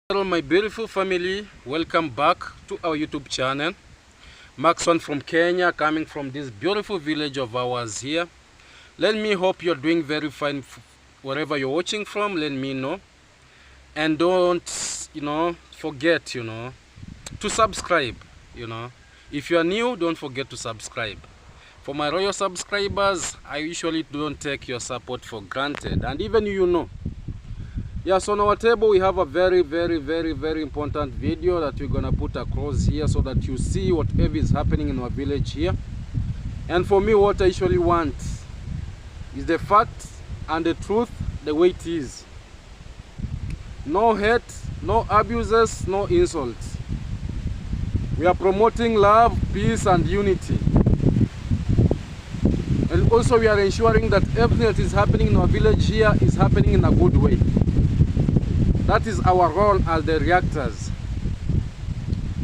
Hello my beautiful family, welcome back to our YouTube channel. Maxon from Kenya, coming from this beautiful village of ours here. Let me hope you're doing very fine wherever you're watching from. Let me know, and don't forget to subscribe. If you are new, don't forget to subscribe. For my royal subscribers, I usually don't take your support for granted, and even Yes, on our table we have a very important video that we're gonna put across here so that you see whatever is happening in our village here. And for me, what I usually want is the fact and the truth the way it is. No hate, no abuses, no insults. We are promoting love, peace and unity. And also we are ensuring that everything that is happening in our village here is happening in a good way. That is our role as the reactors,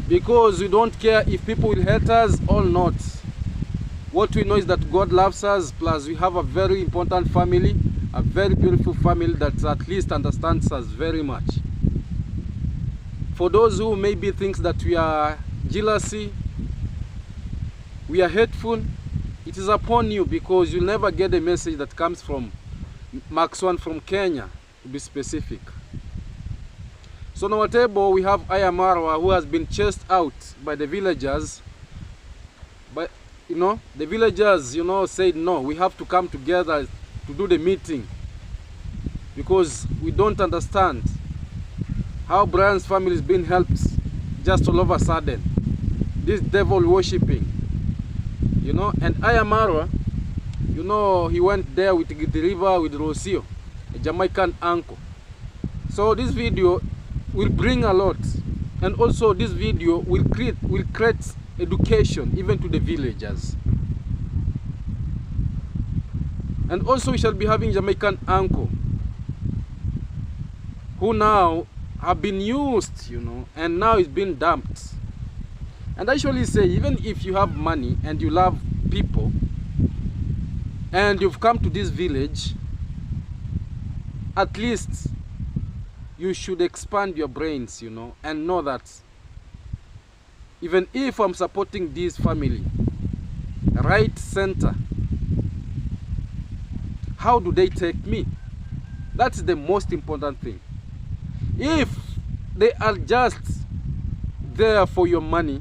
because we don't care if people will hate us or not. What we know is that God loves us, plus we have a very important family, a very beautiful family that at least understands us very much. For those who maybe think that we are jealousy, we are hateful, it is upon you, because you'll never get a message that comes from Maxon from Kenya, to be specific. So on our table we have Marwa, who has been chased out by the villagers. But the villagers said no, we have to come together to do the meeting, because we don't understand how Brian's family is being helped just all of a sudden. This devil worshipping, and Marwa, he went there with the river with rocio, a Jamaican uncle. So this video will bring a lot, and also this video will create education even to the villagers. And also we shall be having Jamaican uncle who now have been used, and now is being dumped. And I usually say, even if you have money and you love people and you've come to this village, at least you should expand your brains, and know that even if I'm supporting this family, right center, how do they take me? That's the most important thing. If they are just there for your money,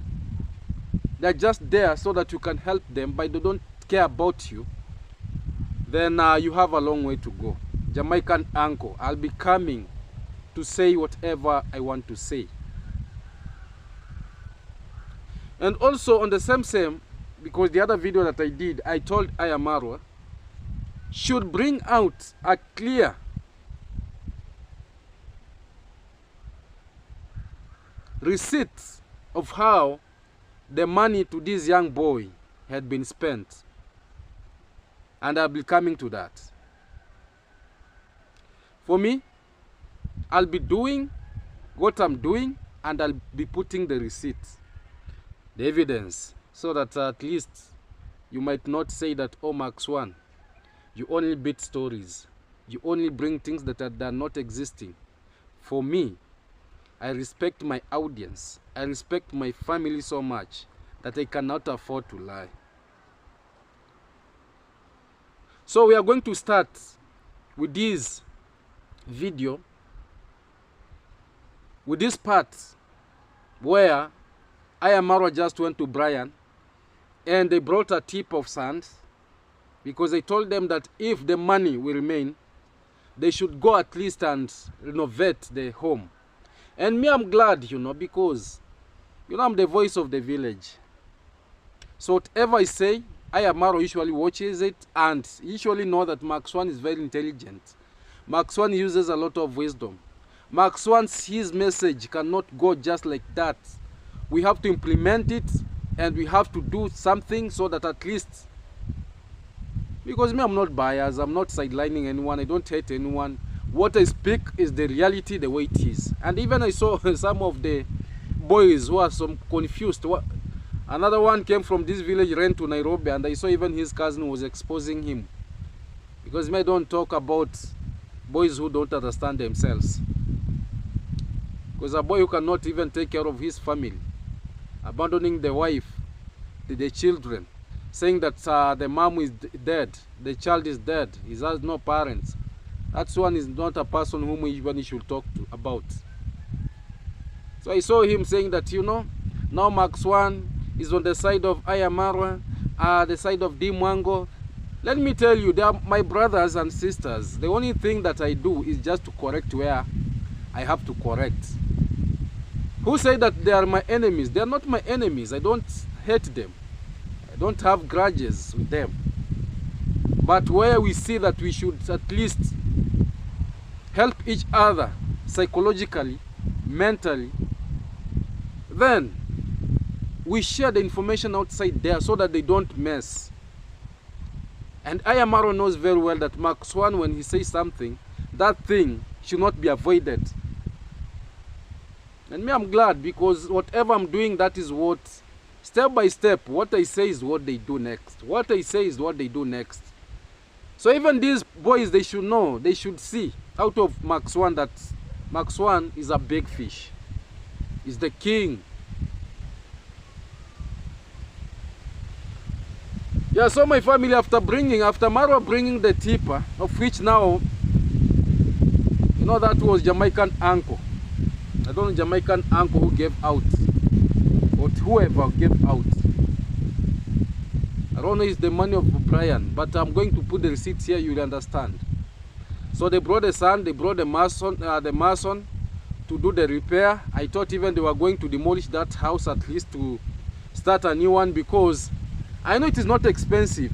they're just there so that you can help them, but they don't care about you, then you have a long way to go. Jamaican uncle, I'll be coming to say whatever I want to say. And also on the same, because the other video that I did, I told Marwa should bring out a clear receipt of how the money to this young boy had been spent. And I'll be coming to that. For me, I'll be doing what I'm doing, and I'll be putting the receipt, the evidence, so that at least you might not say that, oh, Max One, you only beat stories. You only bring things that are not existing. For me, I respect my audience. I respect my family so much that I cannot afford to lie. So we are going to start with this video, with this part where Marwa just went to Brian and they brought a tip of sand, because they told them that if the money will remain, they should go at least and renovate the home. And me, I'm glad, because I'm the voice of the village. So whatever I say, Marwa usually watches it and usually know that Max One is very intelligent. Max One uses a lot of wisdom. Max One's his message cannot go just like that. We have to implement it, and we have to do something so that at least, because me, I'm not biased, I'm not sidelining anyone, I don't hate anyone. What I speak is the reality, the way it is. And even I saw some of the boys who are some confused. Another one came from this village, ran to Nairobi, and I saw even his cousin was exposing him, because me, I don't talk about boys who don't understand themselves. Because a boy who cannot even take care of his family, abandoning the wife, the children, saying that the mom is dead, the child is dead, he has no parents. That one is not a person whom we even should talk to about. So I saw him saying that, you know, now Max One is on the side of Marwa, the side of Dimwango. Let me tell you, they are my brothers and sisters. The only thing that I do is just to correct where I have to correct. Who say that they are my enemies? They are not my enemies. I don't hate them. I don't have grudges with them. But where we see that we should at least help each other psychologically, mentally, then we share the information outside there so that they don't mess. And Ayamaro knows very well that Mark Swan, when he says something, that thing should not be avoided. And me, I'm glad, because whatever I'm doing, that is what, step by step, what I say is what they do next. What I say is what they do next. So even these boys, they should know, they should see out of Mark Swan that Mark Swan is a big fish. He's the king. Yeah, so my family, after Marwa bringing the tipper, of which now, you know, that was Jamaican uncle. I don't know, Jamaican uncle who gave out, or whoever gave out. I don't know, it's the money of Brian, but I'm going to put the receipts here, you'll understand. So they brought the son, they brought the mason to do the repair. I thought even they were going to demolish that house at least to start a new one, because I know it is not expensive.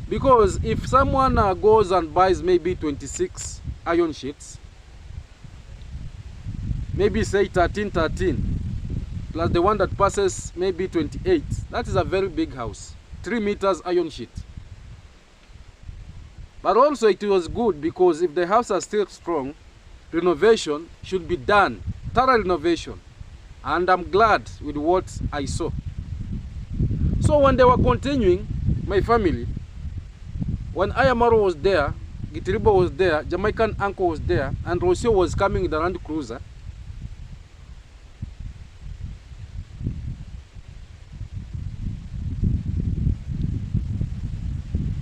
Because if someone goes and buys maybe 26 iron sheets, maybe say 13, plus the one that passes maybe 28, that is a very big house. 3 meters iron sheet. But also it was good, because if the house is still strong, renovation should be done, thorough renovation. And I'm glad with what I saw. So when they were continuing, my family, when Ayamaro was there, Gitiribo was there, Jamaican uncle was there, and Rocio was coming with the Land Cruiser,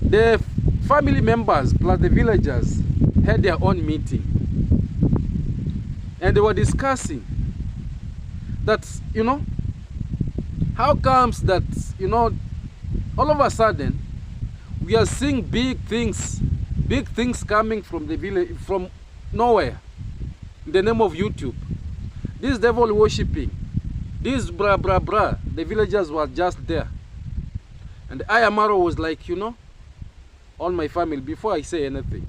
the family members plus the villagers had their own meeting, and they were discussing that, you know, how comes that, you know, all of a sudden we are seeing big things coming from the village, from nowhere, in the name of YouTube. This devil worshipping, this the villagers were just there. And Ayamaro was like, you know, all my family, before I say anything,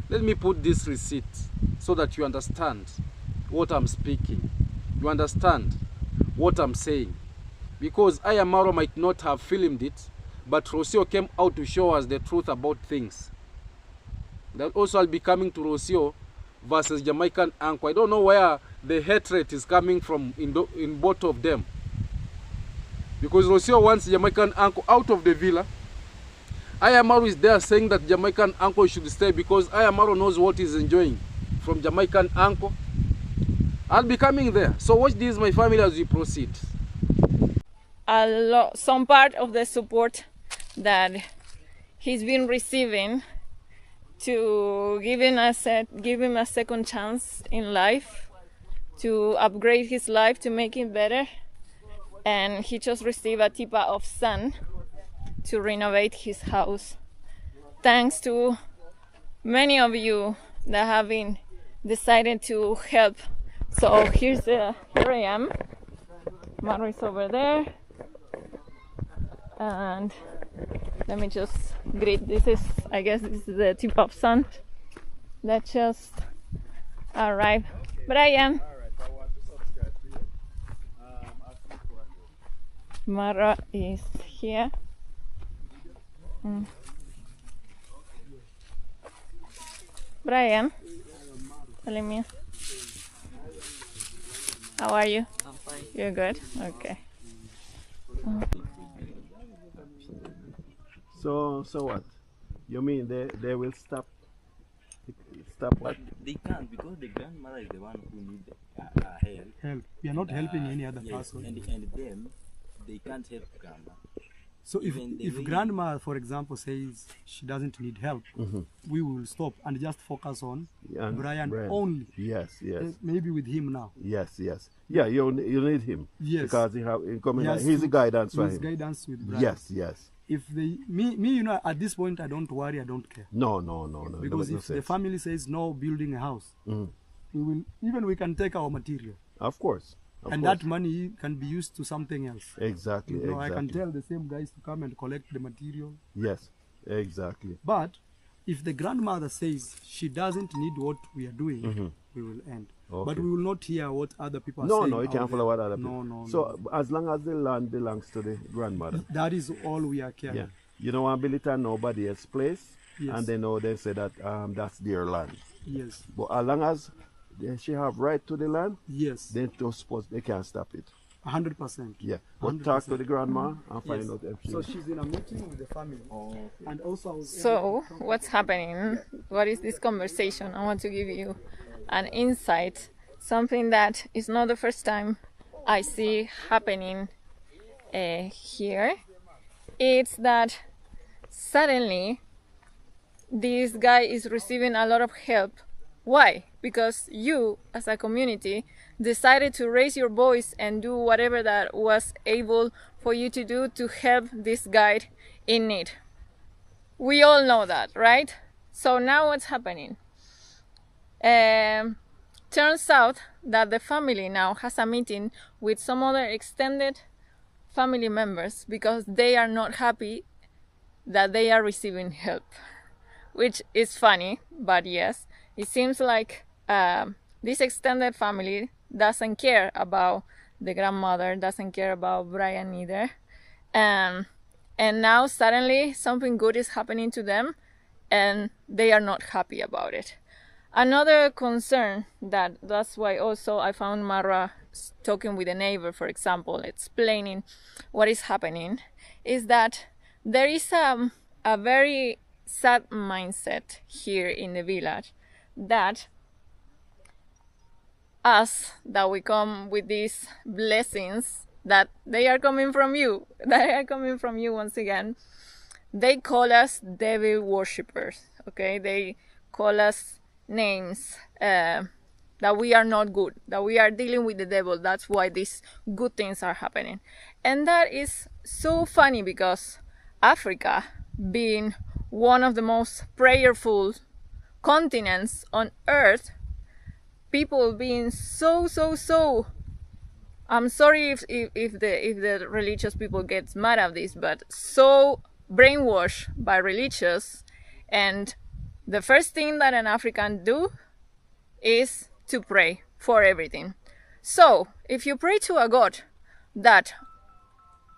let me put this receipt so that you understand what I'm speaking. You understand what I'm saying. Because Ayamaro might not have filmed it, but Rocio came out to show us the truth about things. That also I'll be coming to Rocio versus Jamaican uncle. I don't know where the hatred is coming from in both of them. Because Rocio wants Jamaican uncle out of the villa. Ayamaro is there saying that Jamaican uncle should stay because Ayamaro knows what he's enjoying from Jamaican uncle. I'll be coming there. So watch this, my family, as we proceed. Some part of the support that he's been receiving to give him a second chance in life, to upgrade his life, to make it better. And he just received a tipa of sun to renovate his house. Thanks to many of you that have been decided to help. So here I am. Marwa is over there. And let me just greet. I guess this is the tip of sun that just arrived. Brian. Marwa is here. Brian, tell me. How are you? I'm fine. You're good? Okay. So what? You mean they will stop what? They can't, because the grandmother is the one who needs help. help. We are not helping any other person. And them, they can't help grandma. So Even the if way- grandma, for example, says she doesn't need help, we will stop and just focus on And Brian only. Yes, yes. Maybe with him now. Yes, yes. Yeah, you need him. Yes. Because Yes, he's the guidance for His him. guidance with Brian. Yes, yes. If me, at this point, I don't worry, I don't care. No. Because that makes if the sense. family says no building a house, we can take our material. Of course. And that money can be used to something else. Exactly, You know, I can exactly. tell the same guys to come and collect the material. Yes, exactly. But if the grandmother says she doesn't need what we are doing, we will end. Okay. But we will not hear what other people are No, saying. you out can't follow there. what other people. No. So as long as the land belongs to the grandmother. That is all we are caring. Yeah. You don't want to build it on nobody else's place. Yes. And they know they say that that's their land. Yes. But as long as she have right to the land, Yes. they don't suppose they can't stop it. 100%. Yeah. But talk to the grandma and find Yes. out if she. So she's in a meeting with the family. And also I was So, what's happening? What is this conversation? I want to give you an insight, something that is not the first time I see happening here. It's that suddenly this guy is receiving a lot of help. Why? Because you, as a community, decided to raise your voice and do whatever that was able for you to do to help this guy in need. We all know that, right? So now what's happening? Turns out that the family now has a meeting with some other extended family members because they are not happy that they are receiving help, which is funny, but yes, it seems like this extended family doesn't care about the grandmother, doesn't care about Brian either, and now suddenly something good is happening to them and they are not happy about it. Another concern, that's why also I found Marwa talking with a neighbor, for example, explaining what is happening, is that there is a very sad mindset here in the village that us, that we come with these blessings, that they are coming from you, once again. They call us devil worshippers, okay? They call us names, that we are not good, that we are dealing with the devil. That's why these good things are happening. And that is so funny because Africa, being one of the most prayerful continents on earth, people being so I'm sorry if the religious people get mad at this, but so brainwashed by religious, and the first thing that an African do is to pray for everything. So if you pray to a God that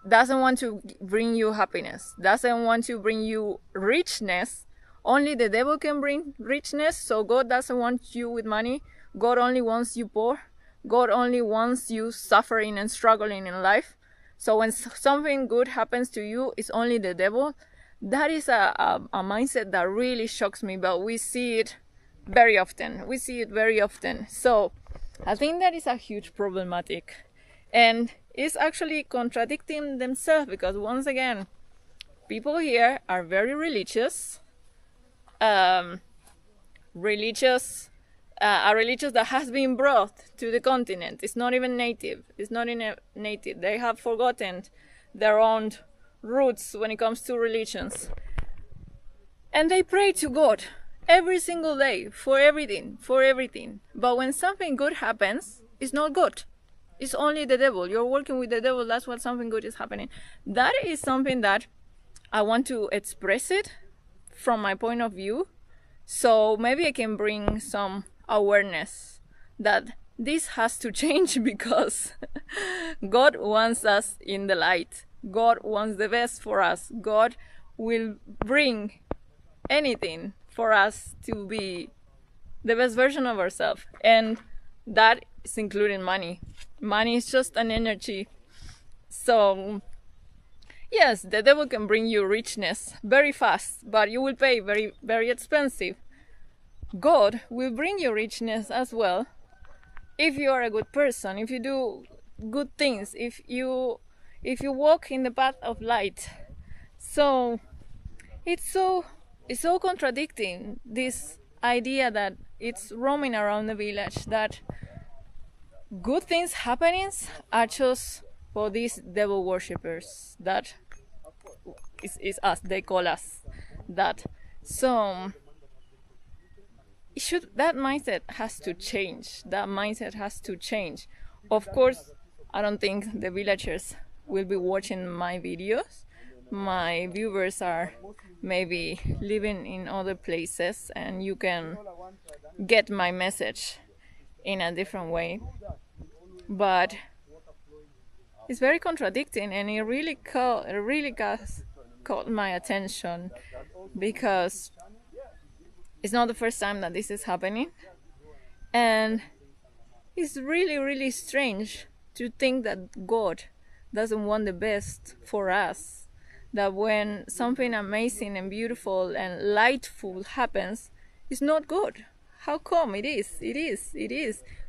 doesn't want to bring you happiness, doesn't want to bring you richness, only the devil can bring richness. So God doesn't want you with money. God only wants you poor. God only wants you suffering and struggling in life. So when something good happens to you, it's only the devil. That is a mindset that really shocks me, but we see it very often. So I think that is a huge problematic. And it's actually contradicting themselves because, once again, people here are very religious. A religious that has been brought to the continent. It's not even native. They have forgotten their own roots when it comes to religions. And they pray to God every single day for everything. But when something good happens, it's not good. It's only the devil. You're working with the devil. That's what something good is happening. That is something that I want to express it from my point of view. So maybe I can bring some awareness that this has to change because God wants us in the light. God wants the best for us. God will bring anything for us to be the best version of ourselves. And that is including money. Money is just an energy. So yes, the devil can bring you richness very fast, but you will pay very, very expensive. God will bring you richness as well, if you are a good person, if you do good things, if you walk in the path of light. So it's so contradicting, this idea that it's roaming around the village, that good things happenings are just for these devil worshippers, that is us, they call us that. So that mindset has to change. That mindset has to change. Of course, I don't think the villagers will be watching my videos. My viewers are maybe living in other places, and you can get my message in a different way. But it's very contradicting, and it really caught my attention, because it's not the first time that this is happening, and it's really, really strange to think that God doesn't want the best for us, that when something amazing and beautiful and lightful happens, it's not good. How come? It is.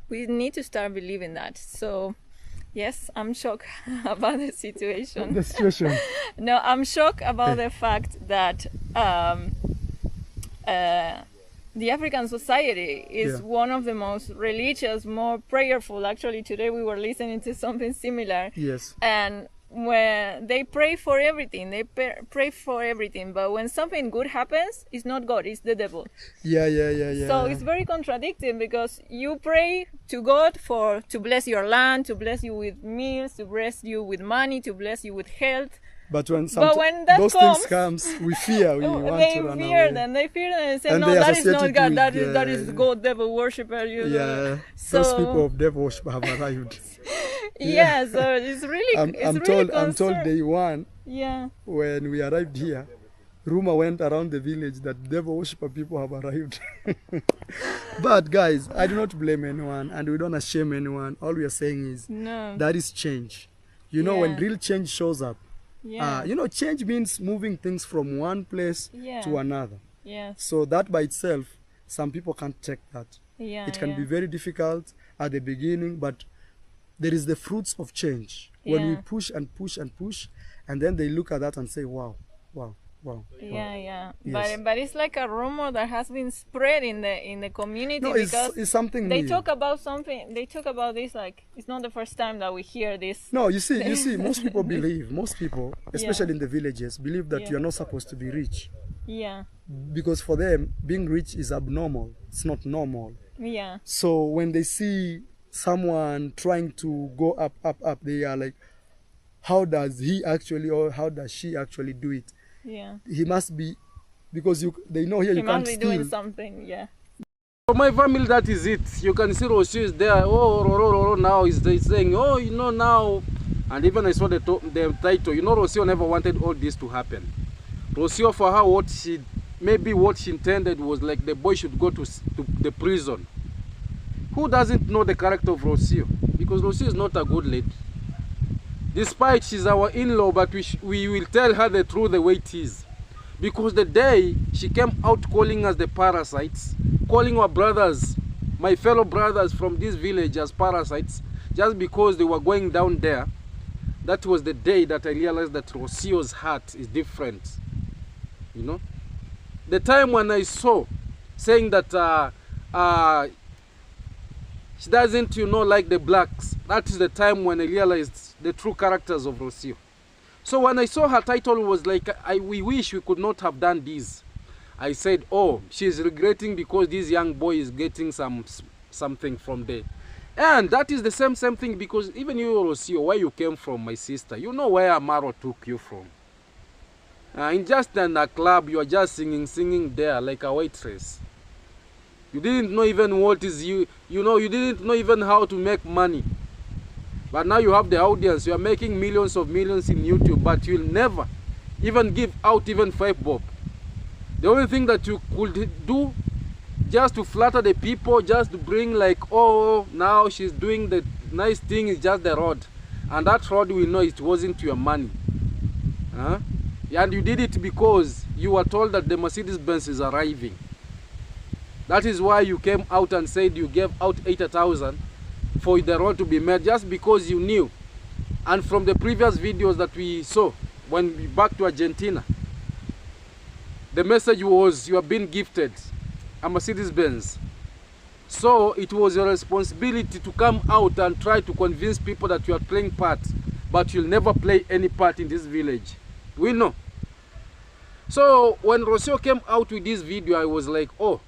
We need to start believing that. So yes, I'm shocked about the situation. No, I'm shocked about the fact that the African society is one of the most religious, more prayerful. Actually, today we were listening to something similar. Yes. And when they pray for everything, but when something good happens, it's not God, it's the devil. Yeah. So it's very contradicting, because you pray to God to bless your land, to bless you with meals, to bless you with money, to bless you with health. But when those things comes, we fear. We want to run away. They fear them and say, And no, they that is not associate God. with, That is God, devil worshipper. Yeah, So, those people of devil worship have arrived. Yeah, so it's really, I'm told day one. Yeah. When we arrived here, rumor went around the village that devil worshipper people have arrived. But guys, I do not blame anyone, and we don't shame anyone. All we are saying is that is change. You know, when real change shows up. Yeah. Change means moving things from one place to another. Yeah. So that by itself, some people can't take that. Yeah. It can be very difficult at the beginning, but there is the fruits of change. When we push and push and push, and then they look at that and say, wow. Yeah. Yes. But it's like a rumor that has been spread in the community, No, because it's something they new. talk about something. They talk about this like it's not the first time that we hear this. No, you see, most people believe, especially in the villages, believe that you are not supposed to be rich. Yeah. Because for them, being rich is abnormal. It's not normal. Yeah. So when they see someone trying to go up, they are like, how does he actually, or how does she actually do it? Yeah. He must be, because they know here you can't steal. He must be doing something, yeah. For my family, that is it. You can see Rocio is there. Oh, now he's saying, oh, now. And even I saw the title. Rocio never wanted all this to happen. Rocio, for her, what she intended was like the boy should go to the prison. Who doesn't know the character of Rocio? Because Rocio is not a good lady. Despite she's our in-law, but we will tell her the truth the way it is. Because the day she came out calling us the parasites, calling our brothers, my fellow brothers from this village as parasites, just because they were going down there, that was the day that I realized that Rocio's heart is different. The time when I saw saying that she doesn't, like the blacks, that is the time when I realized the true characters of Rocio. So when I saw her title was like, we wish we could not have done this. I said, oh, she's regretting because this young boy is getting something from there. And that is the same thing, because even you, Rocio, where you came from, my sister, you know where Marwa took you from. In a club, you are just singing there like a waitress. You didn't know even what is you didn't know even how to make money. But now you have the audience, you are making millions in YouTube, but you'll never even give out even 5 bob. The only thing that you could do, just to flatter the people, just to bring like, oh, now she's doing the nice thing, is just the road. And that road, we know it wasn't your money. And you did it because you were told that the Mercedes-Benz is arriving. That is why you came out and said you gave out 80,000 for the role to be made just because you knew. And from the previous videos that we saw when we back to Argentina, the message was you have been gifted a Mercedes-Benz. So it was your responsibility to come out and try to convince people that you are playing part, but you'll never play any part in this village. We know. So when Rocio came out with this video, I was like, oh,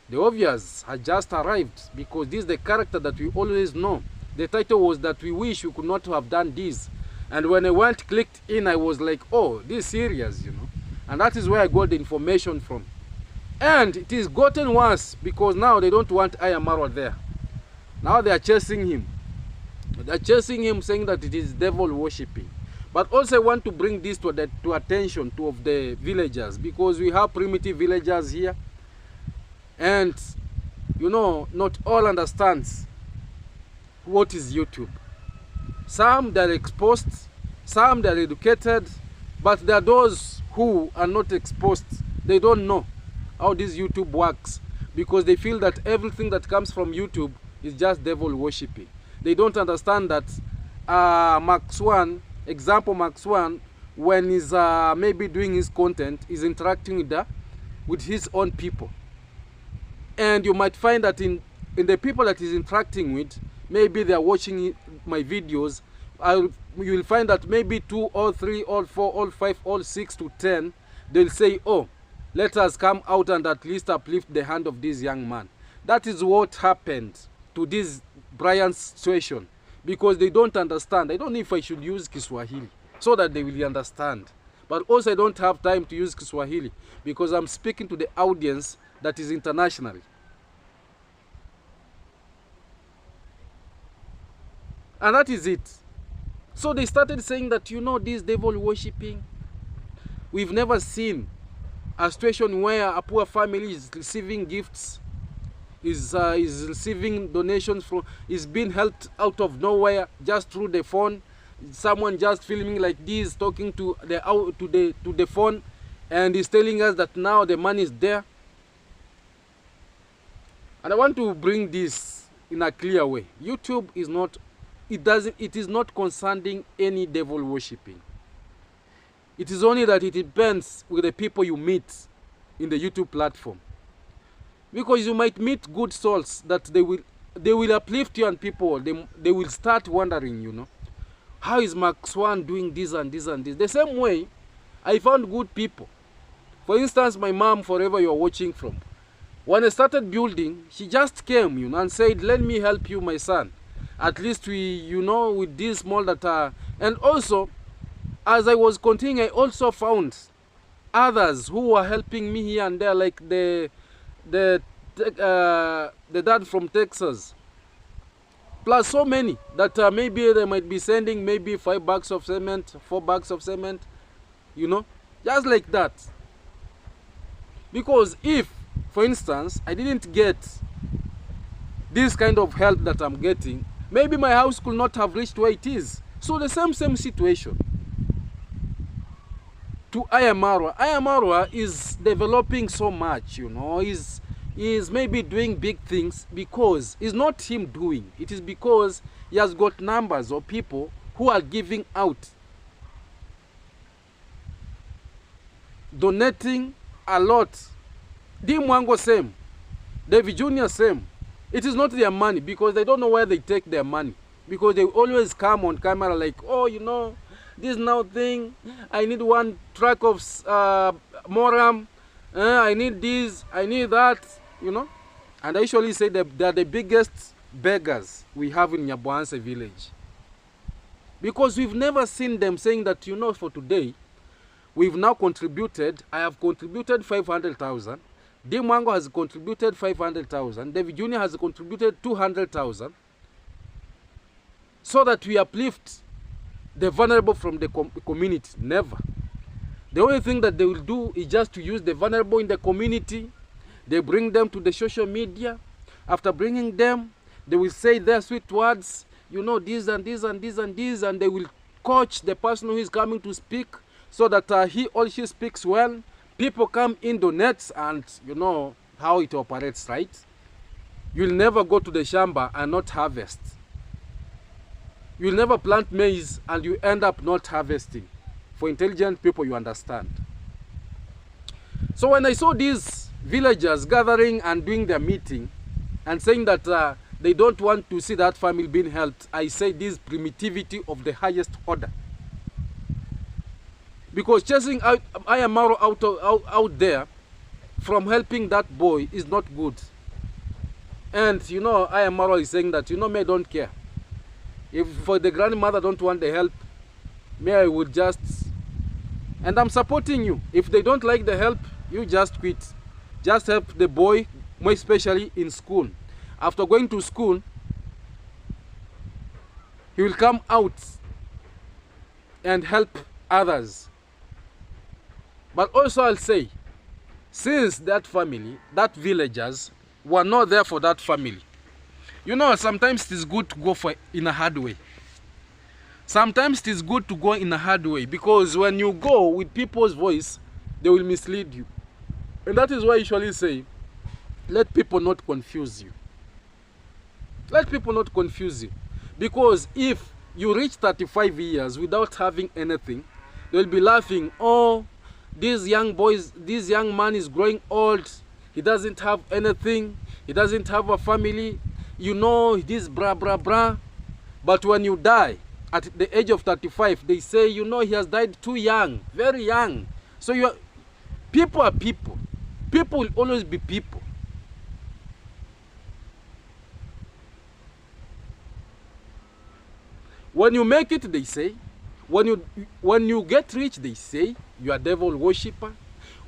the obvious had just arrived, because this is the character that we always know. The title was that we wish we could not have done this. And when I clicked in, I was like, oh, this is serious, you know. And that is where I got the information from. And it is gotten worse, because now they don't want Marwa there. Now they are chasing him. They are chasing him, saying that it is devil worshipping. But also I want to bring this to attention of the villagers, because we have primitive villagers here. And, you know, not all understands what is YouTube. Some they are exposed, some they are educated, but there are those who are not exposed. They don't know how this YouTube works, because they feel that everything that comes from YouTube is just devil worshipping. They don't understand that Max One, when he's maybe doing his content, is interacting with his own people. And you might find that in the people that he's interacting with, maybe they are watching my videos, you will find that maybe 2 or 3 or 4 or 5 or 6 to 10, they'll say, oh, let us come out and at least uplift the hand of this young man. That is what happened to this Brian's situation, because they don't understand. I don't know if I should use Kiswahili so that they will understand. But also I don't have time to use Kiswahili because I'm speaking to the audience that is international. And that is it. So they started saying that, you know, this devil worshipping, we've never seen a situation where a poor family is receiving gifts, is receiving donations from, is being helped out of nowhere just through the phone. Someone just filming like this, talking to the phone, and is telling us that now the money is there. And I want to bring this in a clear way. YouTube is not, it is not concerning any devil worshipping. It is only that it depends with the people you meet in the YouTube platform. Because you might meet good souls that they will uplift you, and people, they will start wondering, you know, how is Max One doing this and this and this? The same way, I found good people. For instance, my mom, forever you're watching from. When I started building, she just came, you know, and said, let me help you, my son. At least we, you know, with this small data. And also, as I was continuing, I also found others who were helping me here and there, like the dad from Texas. Plus so many that maybe they might be sending maybe 5 bags of cement, 4 bags of cement, you know, just like that. Because if, for instance, I didn't get this kind of help that I'm getting, maybe my house could not have reached where it is. So the same situation to Marwa. Marwa is developing so much, you know, is maybe doing big things, because it's not him doing. It is because he has got numbers of people who are giving out, donating a lot. Dim Wango same, David Jr. same. It is not their money, because they don't know where they take their money, because they always come on camera like, oh, you know, this now thing, I need 1 truck of moram, I need this, I need that, you know. And I usually say that they are the biggest beggars we have in Nyaboanse village, because we've never seen them saying that, you know, for today we've now contributed, I have contributed 500,000, Dimwango has contributed 500,000, David Jr. has contributed 200,000, so that we uplift the vulnerable from the community. Never. The only thing that they will do is just to use the vulnerable in the community. They bring them to the social media. After bringing them, they will say their sweet words, you know, this and this and this and this, and they will coach the person who is coming to speak, so that he or she speaks well. People come in, donates, and you know how it operates, right? You'll never go to the shamba and not harvest. You'll never plant maize and you end up not harvesting. For intelligent people, you understand. So when I saw these villagers gathering and doing their meeting and saying that they don't want to see that family being helped, I say this primitivity of the highest order. Because chasing Marwa out there from helping that boy is not good. And you know, Marwa is saying that, you know, me, I don't care. If for the grandmother don't want the help, me, I would just, and I'm supporting you. If they don't like the help, you just quit. Just help the boy, more especially in school. After going to school, he will come out and help others. But also I'll say, since that family, that villagers were not there for that family. You know, sometimes it is good to go in a hard way. Sometimes it is good to go in a hard way, because when you go with people's voice, they will mislead you. And that is why I usually say, let people not confuse you. Let people not confuse you. Because if you reach 35 years without having anything, they'll be laughing, oh, this young man is growing old. He doesn't have anything. He doesn't have a family. You know, this bra, bra, bra. But when you die, at the age of 35, they say, you know, he has died too young, very young. So people are people. People will always be people. When you make it, they say. When you get rich, they say you are devil worshipper.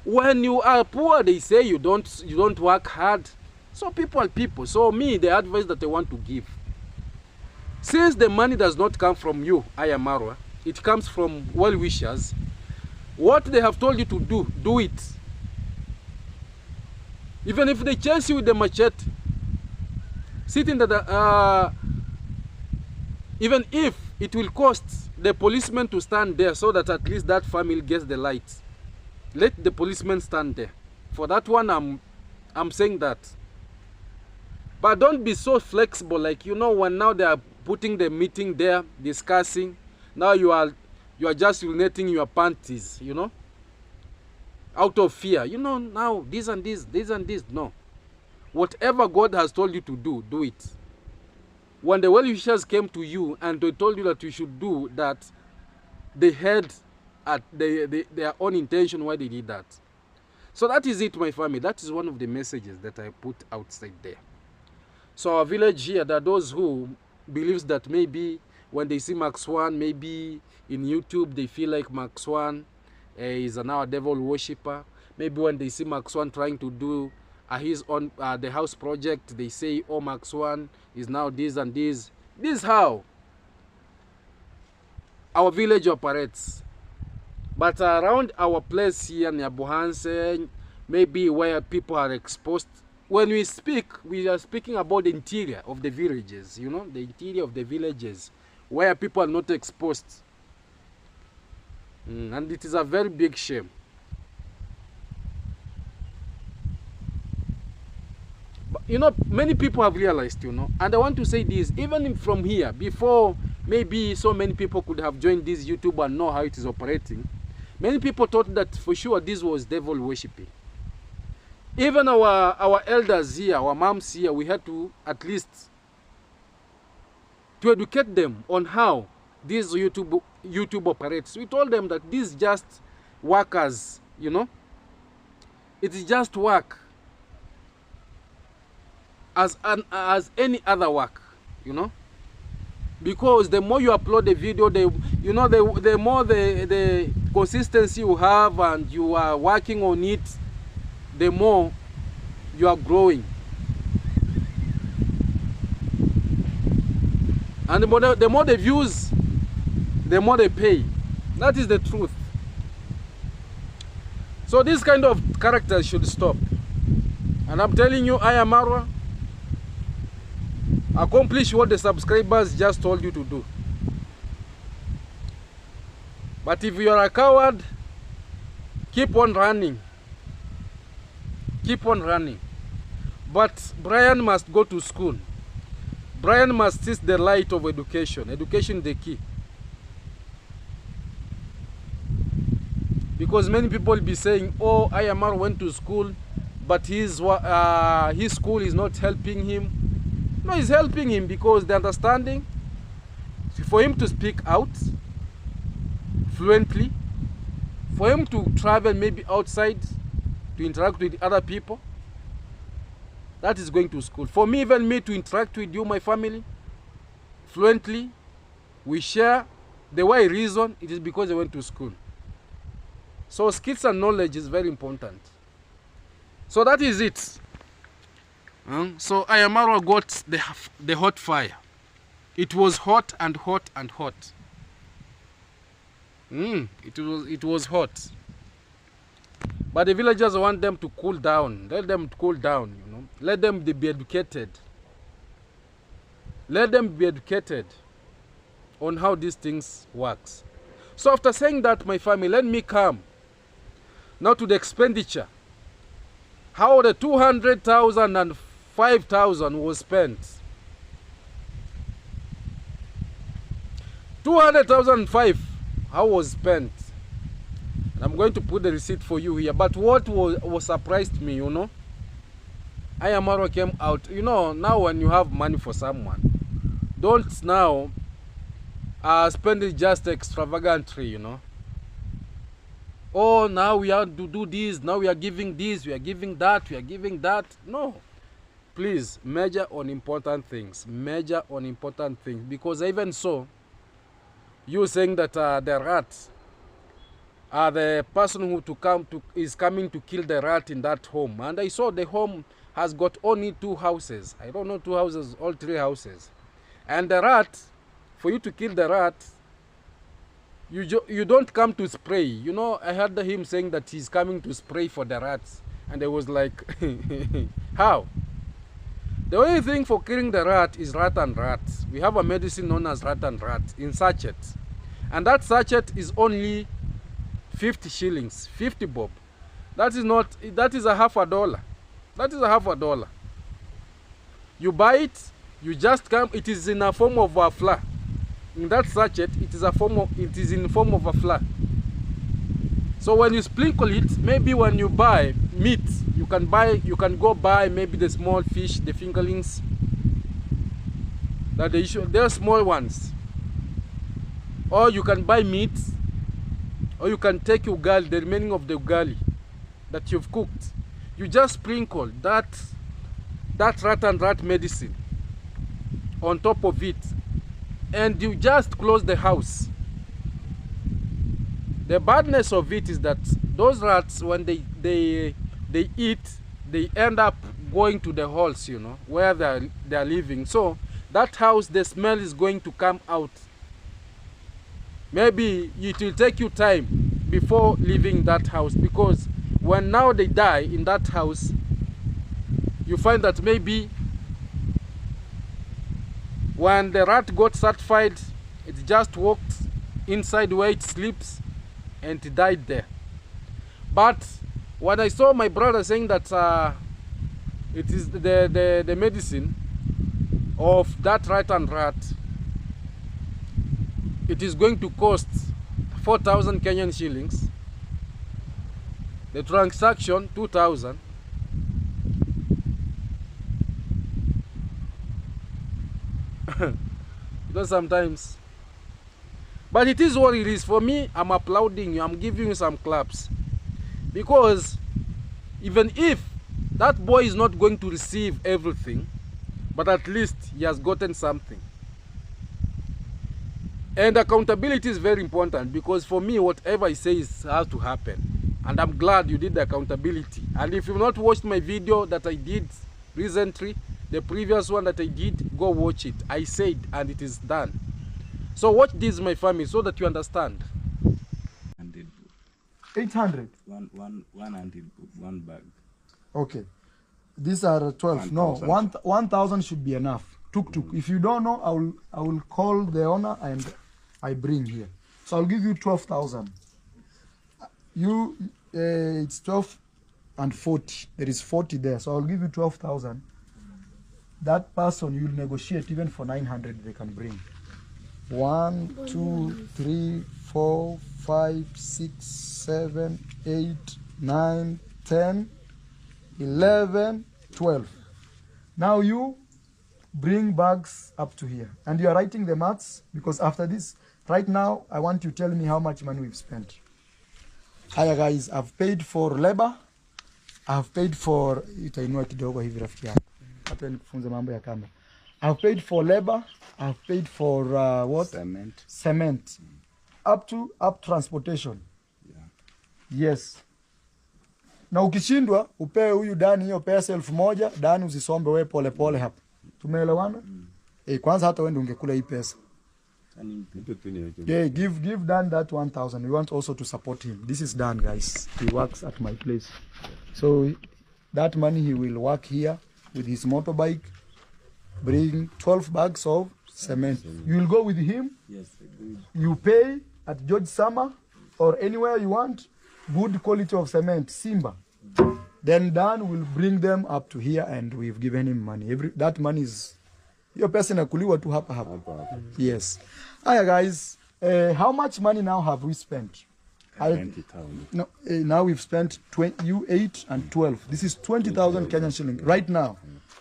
When you are poor, they say you don't work hard. So people are people. So me, the advice that I want to give, since the money does not come from you, Marwa, it comes from well-wishers. What they have told you to do, do it. Even if they chase you with the machete, sit in even if it will cost the policeman to stand there so that at least that family gets the light, let the policeman stand there. For that one, I'm saying that. But don't be so flexible, like, you know, when now they are putting the meeting there, discussing, now you are just urinating your panties, you know, out of fear. You know, now this and this, this and this. No. Whatever God has told you to do, do it. When the well-wishers came to you and they told you that you should do that, they had at their own intention why they did that. So that is it, my family. That is one of the messages that I put outside there. So our village here, there are those who believes that maybe when they see Max One, maybe in YouTube, they feel like Max One is now a devil worshipper. Maybe when they see Max One trying to do his own the house project, they say, oh, Max One is now this and this. This is how our village operates. But around our place here near Buhanse, maybe where people are exposed, when we speak, we are speaking about the interior of the villages, you know, the interior of the villages, where people are not exposed. And it is a very big shame. But, you know, many people have realized, you know, and I want to say this, even from here, before maybe so many people could have joined this YouTube and know how it is operating, many people thought that for sure this was devil worshipping. Even our elders here, our moms here, we had to at least to educate them on how this YouTube operates. We told them that these just workers, you know, it is just work as any other work, you know, because the more you upload the video, the more the consistency you have and you are working on it, the more you are growing. And the more the views, the more they pay. That is the truth. So this kind of characters should stop. And I'm telling you, Marwa, accomplish what the subscribers just told you to do. But if you are a coward, keep on running. Keep on running. But Brian must go to school. Brian must see the light of education. Education is the key. Because many people will be saying, oh, Ayamar went to school, but his school is not helping him. No, it's helping him because the understanding, for him to speak out fluently, for him to travel maybe outside to interact with other people, that is going to school. For me, even me, to interact with you, my family, fluently, we share. The way I reason, it is because I went to school. So skills and knowledge is very important. So that is it. So Ayamaro got the hot fire. It was hot and hot and hot. It was hot. But the villagers want them to cool down. Let them cool down, you know. Let them be educated. Let them be educated on how these things works. So after saying that, my family, let me come now to the expenditure. How the 200,000 and 5,000 was spent. 200,005 how was spent. I'm going to put the receipt for you here. But what was surprised me, you know, Ayamaro came out. You know, now when you have money for someone, don't now spend it just extravagantly, you know. Oh, now we have to do this, now we are giving this, we are giving that, we are giving that. No. Please, measure on important things. Measure on important things. Because even so, you saying that the rat, the person who is coming to kill the rat in that home. And I saw the home has got only 2 houses. I don't know, 2 houses, all 3 houses. And the rat, for you to kill the rat, you don't come to spray. You know, I heard him saying that he's coming to spray for the rats. And I was like, how? The only thing for killing the rat is rat and rat. We have a medicine known as rat and rat in sachet. And that sachet is only 50 shillings, 50 bob. That is a half a dollar. That is a half a dollar. You buy it, you just come, it is in a form of a flour. In that sachet, it is in form of a flour. So when you sprinkle it, maybe when you buy meat, you can go buy maybe the small fish, the fingerlings. They're small ones. Or you can buy meat, or you can take ugali, the remaining of the ugali that you've cooked. You just sprinkle that rat and rat medicine on top of it, and you just close the house. The badness of it is that those rats, when they eat, they end up going to the holes, you know, where they are living. So that house, the smell is going to come out. Maybe it will take you time before leaving that house, because when now they die in that house, you find that maybe when the rat got certified, it just walked inside where it sleeps and it died there. But when I saw my brother saying that it is the medicine of that rat and rat, it is going to cost 4,000 Kenyan shillings. The transaction 2,000. Because sometimes, but it is what it is. For me, I'm applauding you. I'm giving you some claps, because even if that boy is not going to receive everything, but at least he has gotten something. And accountability is very important, because for me, whatever I say has to happen. And I'm glad you did the accountability. And if you've not watched my video that I did recently, the previous one that I did, go watch it. I said, and it is done. So watch this, my family, so that you understand. 800. 1 bag. Okay. These are 12. 1, no, 1,000 should be enough. Tuk. If you don't know, I will call the owner and I bring here. So I'll give you 12,000. It's 12 and 40. There is 40 there. So I'll give you 12,000. That person you'll negotiate even for 900 they can bring. 1, 2, 3, 4, 5, 6, 7, 8, 9, 10, 11, 12. Now you bring bags up to here. And you are writing the maths because after this, right now, I want you to tell me how much money we've spent. Hiya guys, I've paid for labor. I've paid for... I've paid for labor. I've paid for what? Cement. Cement. Up transportation. Yeah. Yes. Na ukishindwa upewe huyu Dani hiyo pesa 1,000, Dani usisombe wewe pole pole hapa. Tumeelewana? Kwanza hata wewe ndio ungekula hii pesa. Yeah, give Dan that 1,000. We want also to support him. This is Dan, guys. He works at my place. So that money he will work here with his motorbike, bring 12 bags of cement. You will go with him. Yes, good. You pay at George Summer or anywhere you want. Good quality of cement, Simba. Then Dan will bring them up to here and we've given him money. That money is... Your person akuliwa tu hapa hapa. Yes. Hiya guys, how much money now have we spent? 20,000. No, now we've spent 8 and 12. This is 20,000 Kenyan shilling right now.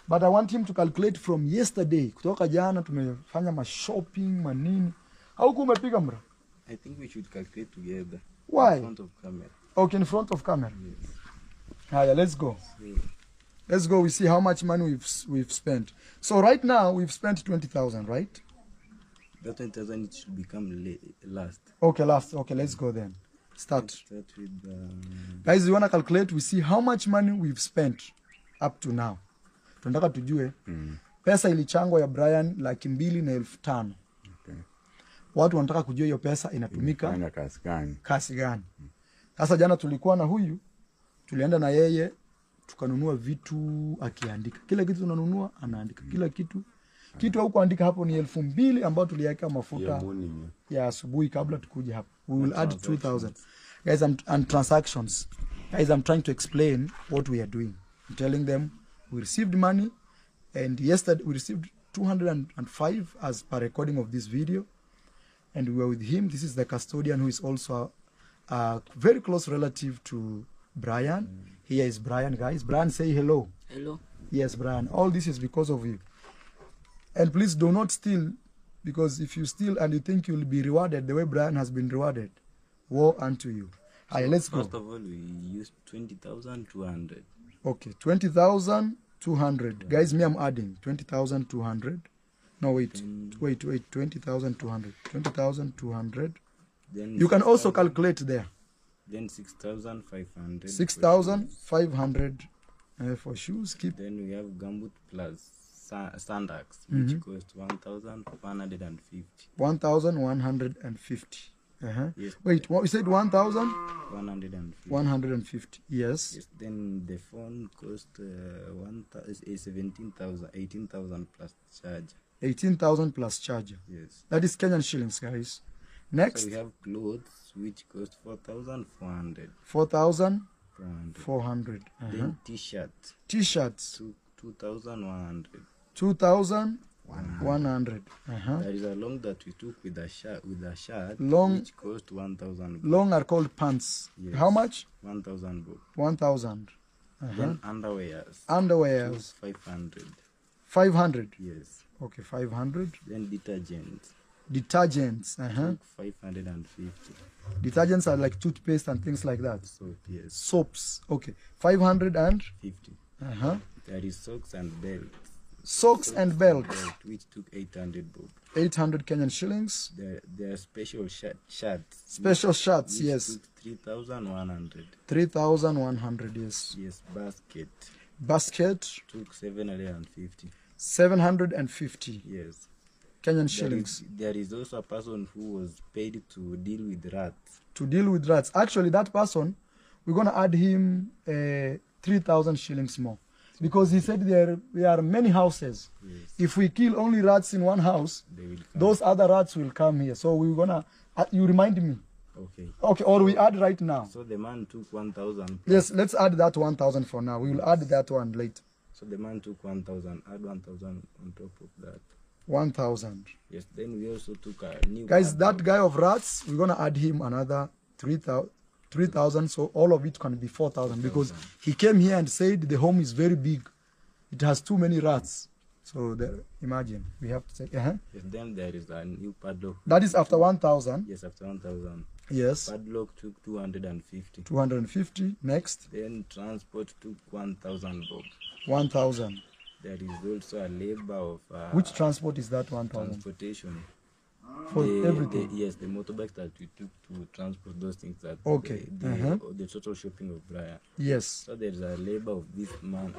But I want him to calculate from yesterday. Kutoka jana tumefanya ma shopping, manini. How come umepiga mra? I think we should calculate together. Why? In front of camera. Okay, in front of camera. Yes. Hiya, let's go. Let's go. We see how much money we've spent. So right now we've spent 20,000, right? That 20,000 it should become last. Okay, last. Okay, let's go then. Start. Start with Guys, you wanna calculate? We see how much money we've spent up to now. Tunataka tujue pesa ilichangwa ya Brian 2,500. Okay. Watu wanataka kujua hiyo pesa inatumika kasi gani. Sasa jana tulikuwa na huyu, tulienda na yeye tukanunua vitu akiandika. Kila kitu tunanunua anaandika. Kila kitu. Kitu au kuandika hapo ni 2,000 ambao tuliweka mafuta ya asubuhi kabla tukuje hapo. We will add 2,000. Guys, and transactions. Guys, I'm trying to explain what we are doing. I'm telling them we received money and yesterday we received 205 as per recording of this video. And we were with him. This is the custodian who is also a very close relative to Brian. Here is Brian, guys. Brian, say hello. Hello. Yes, Brian. All this is because of you. And please do not steal, because if you steal and you think you'll be rewarded the way Brian has been rewarded, woe unto you. Alright, let's go. First of all, we used 20,200. Okay, 20,200. Guys, me, I'm adding 20,200. No, wait, 20,200. 20,200. Then You can also calculate there. Then 6,500. 6,500 for shoes. Keep. Then we have gumboot plus sandals, which cost 1,150. 1,150. Yes. Wait, what you said? 150. 150. Yes. Yes. Then the phone cost 17,000, 18,000 plus charge. 18,000 plus charger. Yes. That is Kenyan shillings, guys. Next, So we have clothes, which cost 4,400. 4,400. Then t-shirts, T-shirts, 2,100. 2,100. There is a long that we took with a shirt, Long- which cost 1,000. Long are called pants. Yes. How much? 1,000 bob. 1,000. Then underwears, Underwears, 500. 500. Yes. Okay, 500. Then detergents, Detergents. took 550. Detergents are like toothpaste and things like that. So yes, Soaps. Okay, 550. 50. There is socks and belts. Socks and belts. Which took 800 bob. 800 Kenyan shillings. There are special shirts. Special shirts, which yes. took 3,100. 3,100, yes. Yes, basket Basket, took 750. 750 Yes. Kenyan shillings. There is also a person who was paid to deal with rats. To deal with rats. Actually, that person, we're going to add him 3,000 shillings more. Because he said there are many houses. Yes. If we kill only rats in one house, They will come. those other rats will come here. So we're going to, you remind me, Okay. Okay, or we add right now. So the man took 1,000. Yes, let's add that 1,000 for now. We will add that one later. So the man took 1,000. Add 1,000 on top of that. 1,000. Yes. Then we also took a new. Guys, that padlock. guy of rats, we're gonna add him another 3,000. So all of it can be 4,000 because he came here and said the home is very big. It has too many rats. So imagine we have to say. Yes. Then there is a new padlock. That is after 1,000. Yes, after 1,000. Yes. Padlock took 250. 250. Next. Then transport took 1,000 bob. 1,000. There is also a labor of. Which transport is that 1,000? Transportation. For everything. Yes, the motorbikes that we took to transport those things. That Okay. The total shopping of Brian. Yes. So there is a labor of this man,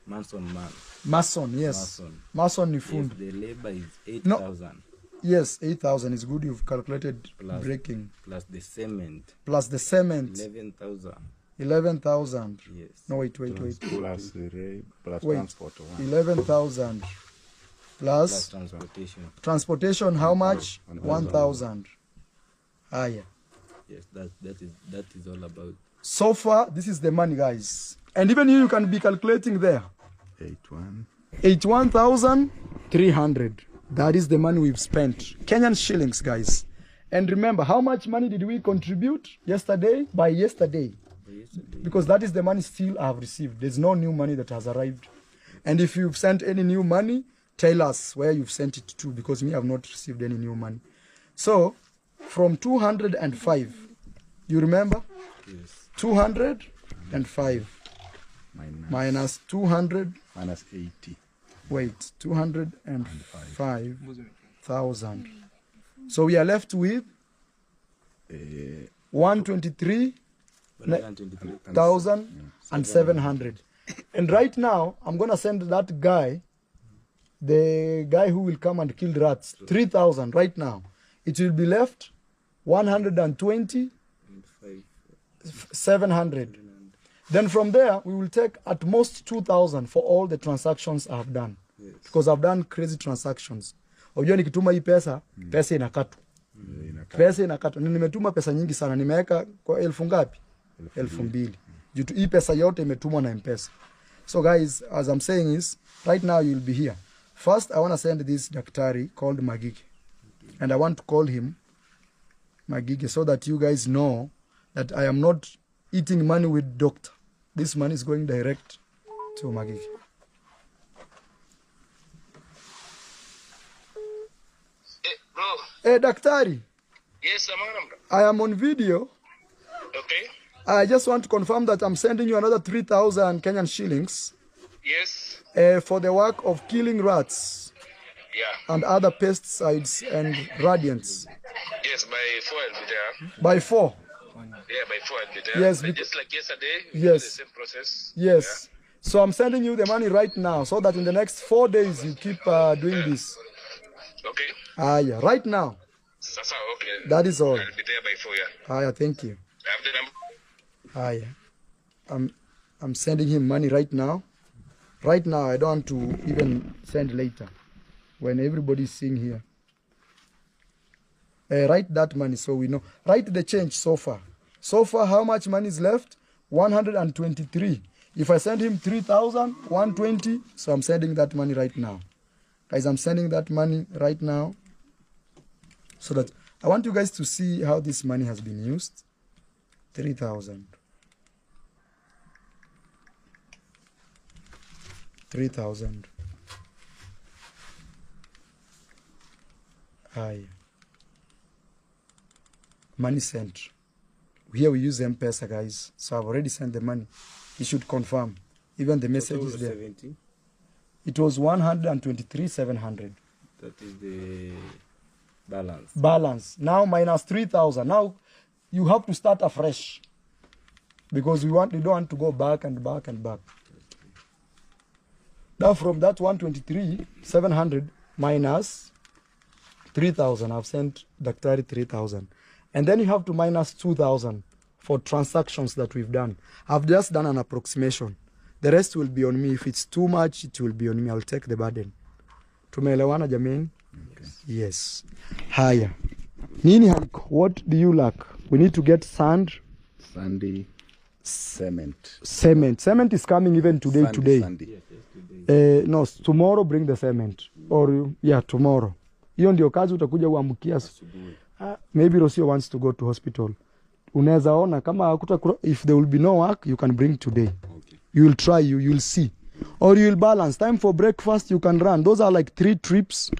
Mason man. Mason, yes. Mason ni fundi. Yes, the labor is 8,000. Yes, 8,000 is good. You've calculated Plus- breaking. Plus the cement. Plus the cement. 11,000. 11,000. Yes. No, wait. Plus plus Wait. transport. 11,000. Plus Plus transportation. transportation, how much? 1,000. 1,000. Ah, yeah. Yes, that is all about. So far, this is the money, guys. And even you can be calculating there. 81,300. That is the money we've spent. Kenyan shillings, guys. And remember, how much money did we contribute yesterday? By yesterday. Because that is the money still I have received. There's no new money that has arrived. And if you've sent any new money, tell us where you've sent it to, because me, I have not received any new money. So, from 205, you remember? Yes. 205 minus 200. Minus 80. Wait, 205,000. So we are left with 123,700. And right now, I'm going to send that guy, the guy who will come and kill rats, 3,000 right now. It will be left 120,700. Then from there, we will take at most 2,000 for all the transactions I have done. Yes. Because I've done crazy transactions. Unajua nikituma hii pesa, pesa inakatwa. Pesa inakatwa. Nimetuma pesa nyingi sana. Nimeweka kwa 1,000 ngapi? 2,000. Due to hii pesa yote imetumwa na M-Pesa. So guys, as I'm saying is, right now you'll be here. First, I want to send this daktari called Magige. And I want to call him Magige so that you guys know that I am not eating money with doctor. This money is going direct to Magige. Bro. Hey, daktari. Yes, Samana. I am on video. Okay. I just want to confirm that I'm sending you another 3,000 Kenyan shillings Yes. for the work of killing rats Yeah. and other pesticides and radiants. Yes, by 4 I'll be there. By 4. Yeah, by 4 I'll be there. Yes, But just like yesterday, we yes. did the same process. Yes. So I'm sending you the money right now so that in the next 4 days you keep doing this. Yeah. Okay. Ah, yeah. Right now. Sasa, okay. That is all. I'll be there by 4, yeah. Ah, yeah. Thank you. I have the number. Ah, yeah. I'm sending him money right now. Right now, I don't want to even send later when everybody's seeing here. Write that money so we know. Write the change so far. So far, how much money is left? 123. If I send him 3,000, 120. So I'm sending that money right now. Guys, I'm sending that money right now. So that I want you guys to see how this money has been used. 3,000. 3,000. Aye. Money sent. Here we use M-Pesa, guys. So I've already sent the money. You should confirm. Even the message is there. 70. It was 123,700. That is the balance. Balance. Now minus 3,000. Now you have to start afresh. Because you don't want to go back and back and back. Now from that 123,700 minus 3,000, I've sent Daktari 3,000. And then you have to minus 2,000 for transactions that we've done. I've just done an approximation. The rest will be on me. If it's too much, it will be on me. I'll take the burden. Tumeelewana jameni? Yes. Haya. Nini haliko? What do you lack? We need to get sand. Sunday, cement. Cement is coming even today. Sunday. No, tomorrow bring the cement. Or yeah, tomorrow. Hiyo ndio kazi utakuja uamkia. Maybe Rocio wants to go to hospital. Unaweza ona kama if there will be no work, you can bring today. Okay. You will try, you will see. Or you will balance. Time for breakfast, you can run. Those are like 3 trips.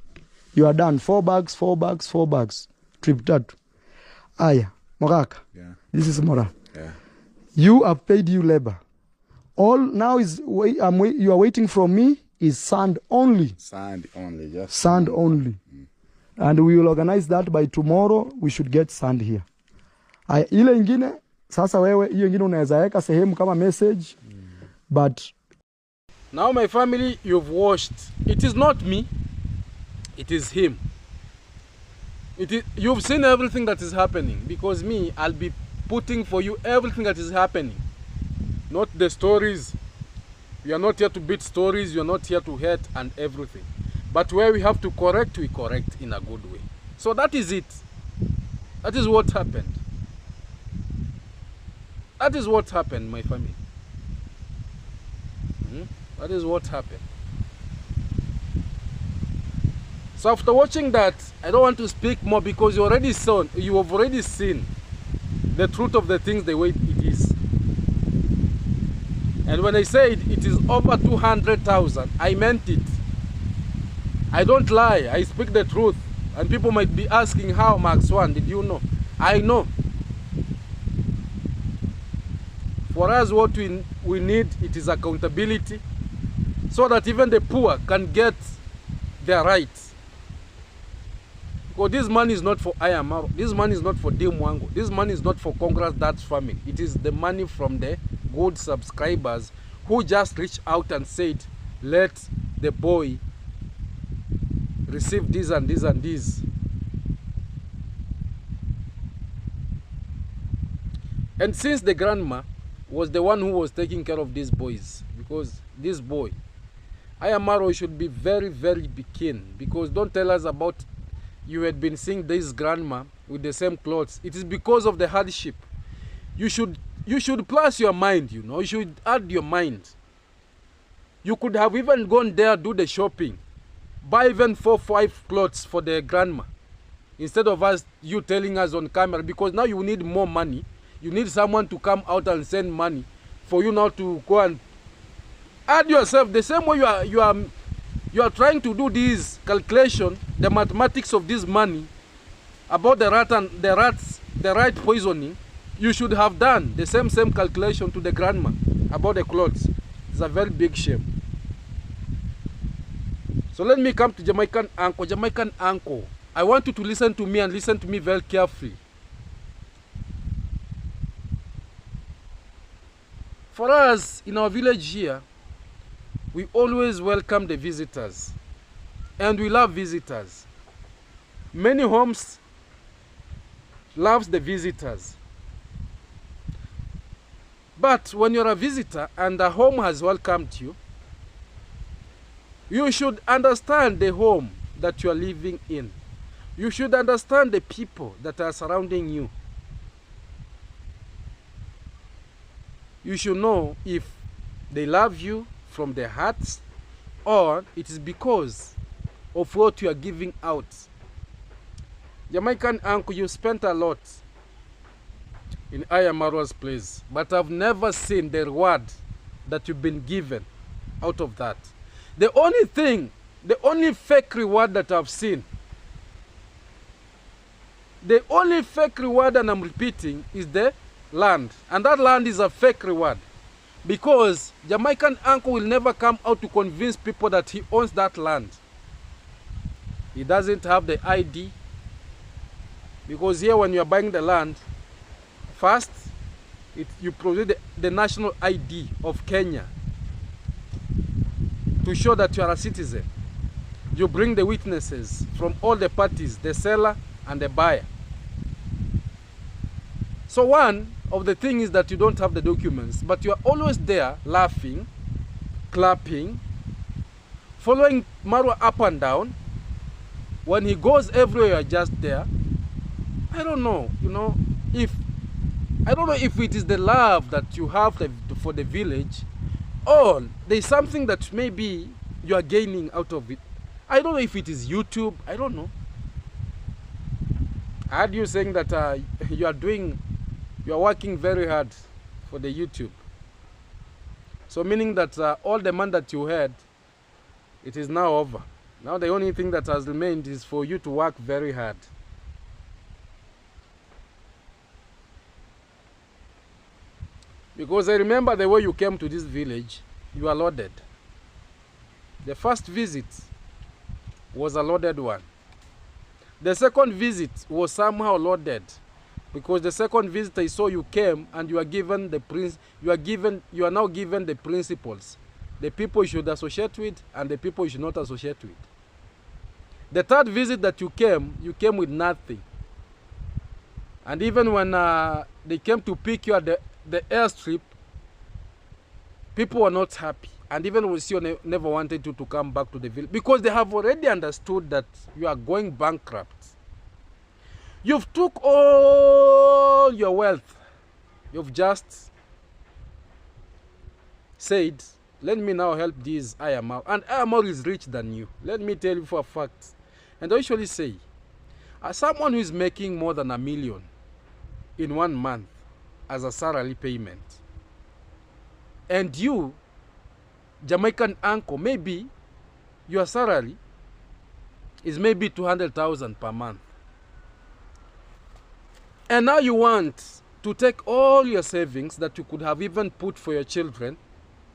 You are done. 4 bags, 4 bags, 4 bags. Trip that. Aya, Moraka. Yeah. This is Mora. Yeah. You have paid you labor. All now is you are waiting from me is sand only. Sand only, just Sand only. And we will organize that by tomorrow. We should get sand here. Aya, ile ingine sasa wewe hiyo ingine unaweza weka sehemu kama message. But now my family, you've watched. It is not me. It is him. You've seen everything that is happening, because me, I'll be putting for you everything that is happening. Not the stories. We are not here to beat stories. We are not here to hate and everything. But where we have to correct, we correct in a good way. So that is it. That is what happened. That is what happened, my family. That is what happened. So after watching that, I don't want to speak more, because you have already seen the truth of the things the way it is. And when I said it is over 200,000, I meant it. I don't lie, I speak the truth. And people might be asking, how, Max One, did you know? I know. For us, what we need, it is accountability, so that even the poor can get their rights. Because this money is not for Marwa. This money is not for Dimwango. This money is not for Congrats Dad's family. It is the money from the good subscribers who just reached out and said, let the boy receive this and this and this. And since the grandma was the one who was taking care of these boys, because this boy, Marwa, should be very, very keen, because don't tell us about you had been seeing this grandma with the same clothes. It is because of the hardship. You should plus your mind, you know. You should add your mind. You could have even gone there, do the shopping, buy even 4 or 5 clothes for the grandma, instead of you telling us on camera, because now you need more money. You need someone to come out and send money for you now to go and add yourself. The same way you are trying to do this calculation, the mathematics of this money about the rat poisoning, you should have done the same calculation to the grandma about the clothes. It's a very big shame. So let me come to Jamaican uncle. Jamaican uncle, I want you to listen to me, and listen to me very carefully. For us in our village here, we always welcome the visitors, and we love visitors. Many homes loves the visitors. But when you're a visitor and the home has welcomed you, you should understand the home that you are living in. You should understand the people that are surrounding you. You should know if they love you from their hearts, or it is because of what you are giving out. Jamaican uncle, you spent a lot in Marwa's place, but I've never seen the reward that you've been given out of that. The only fake reward that I've seen, the only fake reward, and I'm repeating, is the land. And that land is a fake reward, because Jamaican uncle will never come out to convince people that he owns that land. He doesn't have the ID, because here when you are buying the land, first you provide the national ID of Kenya to show that you are a citizen. You bring the witnesses from all the parties, the seller and the buyer. So one of the things is that you don't have the documents, but you are always there laughing, clapping, following Marwa up and down. When he goes everywhere, you are just there. I don't know, if I don't know if it is the love that you have for the village, or there's something that maybe you are gaining out of it. I don't know if it is YouTube. I don't know. I heard you saying that you are working very hard for the YouTube. So meaning that all the money that you had, it is now over. Now the only thing that has remained is for you to work very hard. Because I remember the way you came to this village, you are loaded. The first visit was a loaded one. The second visit was somehow loaded, because the second visit I saw you came and you are given you are now given the principles, the people you should associate with and the people you should not associate with. The third visit that you came with nothing. And even when they came to pick you at the airstrip, people were not happy. And even Rocio never wanted you to come back to the village, because they have already understood that you are going bankrupt. You've took all your wealth. You've just said, let me now help these IMR. And IMR is richer than you. Let me tell you for a fact. And I usually say, as someone who is making more than $1 million in 1 month as a salary payment, and you, Jamaican uncle, maybe your salary is maybe 200,000 per month. And now you want to take all your savings that you could have even put for your children,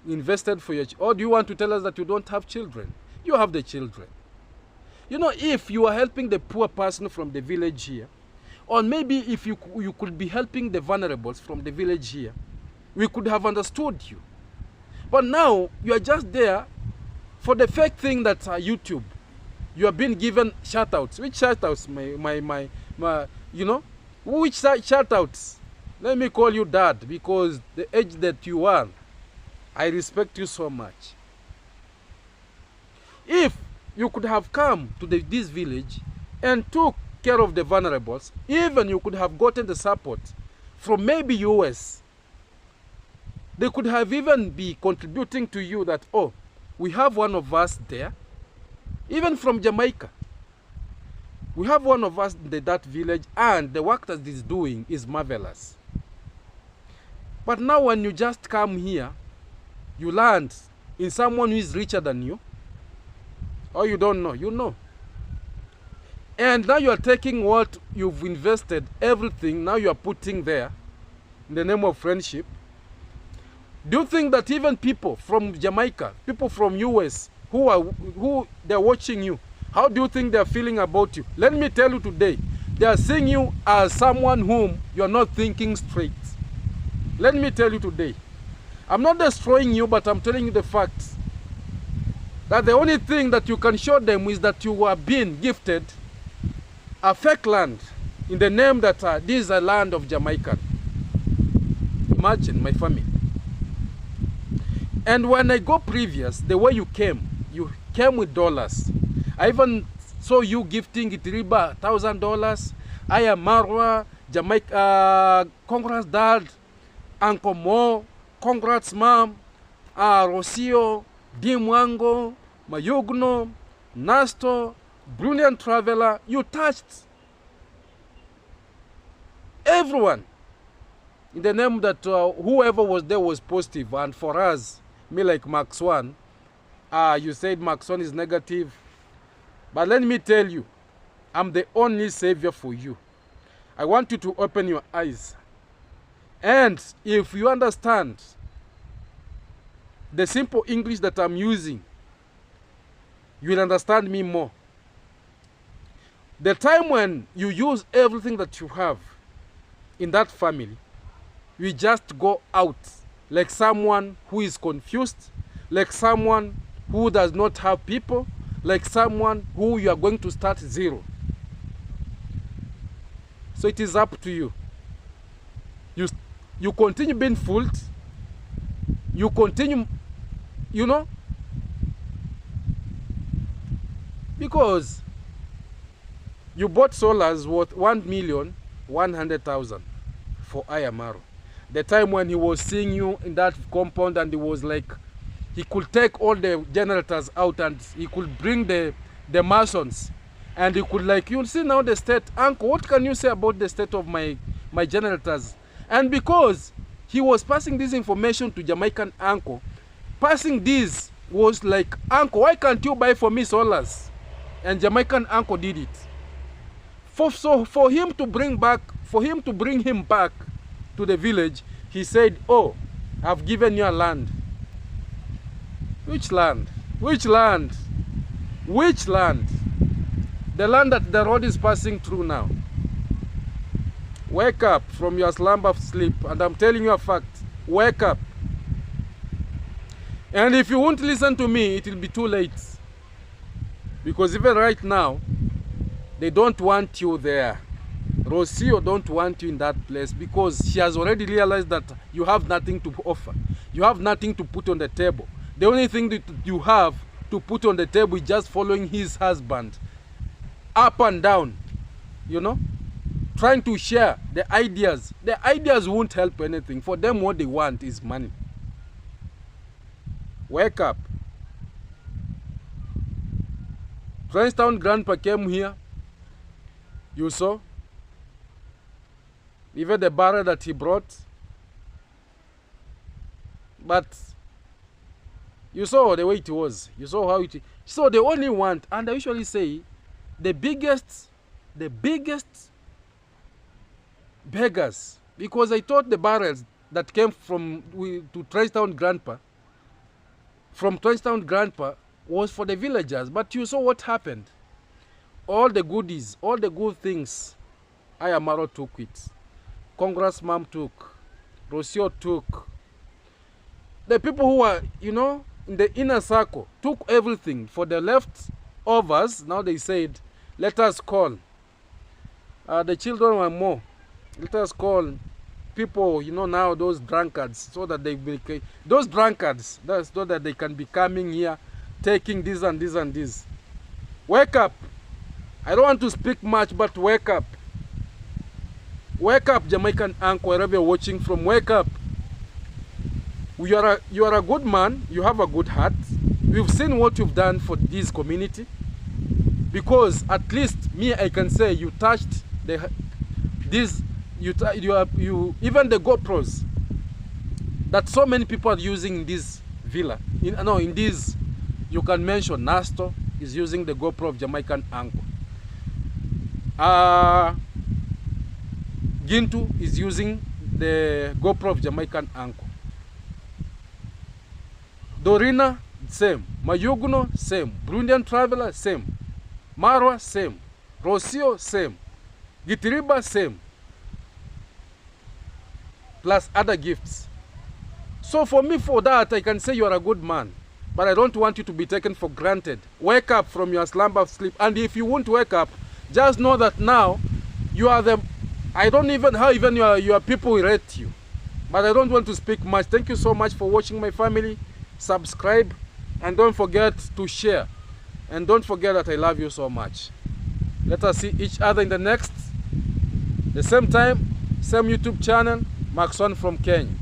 invested for your or do you want to tell us that you don't have children? You have the children. If you are helping the poor person from the village here, or maybe if you could be helping the vulnerables from the village here, we could have understood you. But now you are just there for the fake thing that YouTube. You are being given shout-outs. Which shout-outs, which shout-outs? Let me call you Dad, because the age that you are, I respect you so much. If you could have come to this village and took care of the vulnerables, even you could have gotten the support from maybe US. They could have even be contributing to you that, oh, we have one of us there, even from Jamaica. We have one of us in that village, and the work that he's doing is marvelous. But now when you just come here, you land in someone who is richer than you, or you don't know, you know. And now you are taking what you've invested, everything, now you are putting there in the name of friendship. Do you think that even people from Jamaica, people from US, who they're watching you, how do you think they're feeling about you? Let me tell you today, they are seeing you as someone whom you're not thinking straight. Let me tell you today, I'm not destroying you, but I'm telling you the facts. That the only thing that you can show them is that you are being gifted a fake land in the name that this is a land of Jamaican. Imagine my family. And when I go previous, the way you came with dollars. I even saw you gifting Itiriba $1,000. I am Marwa, Jamaica, congrats dad, Uncle Mo, congrats mom, Rocio, Dimwango, Mayugno, Nasto, brilliant traveler. You touched everyone in the name that whoever was there was positive. And for us, me like Max One, you said Max One is negative. But let me tell you, I'm the only savior for you. I want you to open your eyes. And if you understand the simple English that I'm using, you will understand me more. The time when you use everything that you have in that family, you just go out like someone who is confused, like someone who does not have people, like someone who you are going to start zero. So it is up to you. You continue being fooled. You continue, because you bought solars worth 1 million 100,000 for Ayamaro. The time when he was seeing you in that compound and he was like, he could take all the generators out and he could bring the masons and he could like, you'll see now the state, uncle, what can you say about the state of my generators? And because he was passing this information to Jamaican uncle, passing this was like, uncle, why can't you buy for me solars? And Jamaican uncle did it. So for him to bring him back to the village, he said, oh, I've given you a land. Which land? Which land? Which land? The land that the road is passing through now. Wake up from your slumber of sleep, and I'm telling you a fact. Wake up. And if you won't listen to me, it will be too late. Because even right now, they don't want you there. Rocio don't want you in that place because she has already realized that you have nothing to offer. You have nothing to put on the table. The only thing that you have to put on the table is just following his husband up and down, you know, trying to share the ideas. The ideas won't help anything. For them, what they want is money. Wake up. Princeton grandpa came here. You saw? Even the barrel that he brought. But you saw the way it was. You saw how it... So they only want, and I usually say, the biggest beggars. Because I thought the barrels that came from to Princeton grandpa, from Princeton grandpa, was for the villagers. But you saw what happened. All the goodies, all the good things, Ayamaro took it. Congratsmum took. Rocio took. The people who were, you know, in the inner circle took everything. For the leftovers, now they said, let us call. The children were more. Let us call people, you know, now those drunkards, so that they will, those drunkards, so that they can be coming here, taking this and this and this. Wake up. I don't want to speak much, but wake up. Wake up, Jamaican uncle, wherever you're watching from, wake up. You are a good man, you have a good heart. We've seen what you've done for this community. Because at least me, I can say you touched even the GoPros that so many people are using in this villa. In this, you can mention Nasto is using the GoPro of Jamaican uncle. Gintu is using the GoPro of Jamaican uncle. Dorina, same. Mayuguno, same. Burundian Traveler, same. Marwa, same. Rocio, same. Gitiriba, same. Plus other gifts. So for me, for that, I can say you are a good man. But I don't want you to be taken for granted. Wake up from your slumber of sleep. And if you won't wake up, just know that now you are the... I don't even how even your people will rate you. But I don't want to speak much. Thank you so much for watching, my family. Subscribe. And don't forget to share. And don't forget that I love you so much. Let us see each other in the next. The same time, same YouTube channel. Maxon from Kenya.